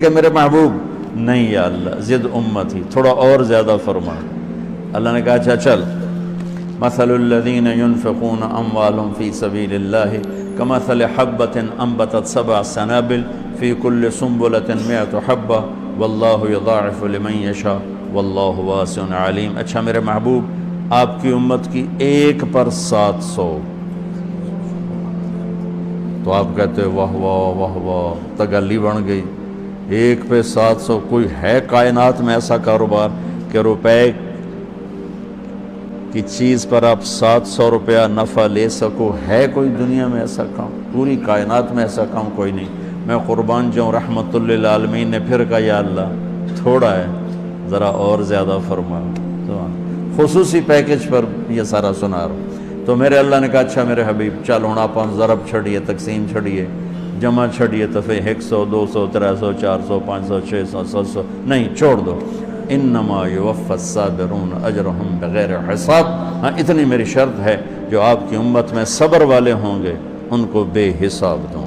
کہ میرے محبوب نہیں یا اللہ زد امتی تھوڑا اور زیادہ فرما۔ اللہ نے کہا اچھا چل، مثل الذین ينفقون اموالهم فی سبیل اللہ کمثل حبۃ انبتت 7 سنابل فی کل سنبلۃ 100 حبۃ واللہ یضاعف لمن یشاء واللہ واسع علیم۔ اچھا میرے محبوب آپ کی امت کی ایک پر 700، تو آپ کہتے واہ واہ واہ واہ، تگلی بن گئی، ایک پہ 700۔ کوئی ہے کائنات میں ایسا کاروبار کہ روپے کی چیز پر آپ 700 روپیہ نفع لے سکو؟ ہے کوئی دنیا میں ایسا کام؟ پوری کائنات میں ایسا کام کوئی نہیں۔ میں قربان جاؤں، رحمت للعالمین نے پھر کہا یا اللہ تھوڑا ہے، ذرا اور زیادہ فرما۔ خصوصی پیکج پر یہ سارا سنا رہا ہوں۔ تو میرے اللہ نے کہا اچھا میرے حبیب چل ہوں آپ ضرب چھڑیے، تقسیم چھڑیے، جمع چھڑیے، تو پھر 100 200 300 400 500 600 700 نہیں چھوڑ دو۔ انما یوفی الصابرون اجرہم بغیر حساب۔ ہاں اتنی میری شرط ہے، جو آپ کی امت میں صبر والے ہوں گے ان کو بے حساب دوں۔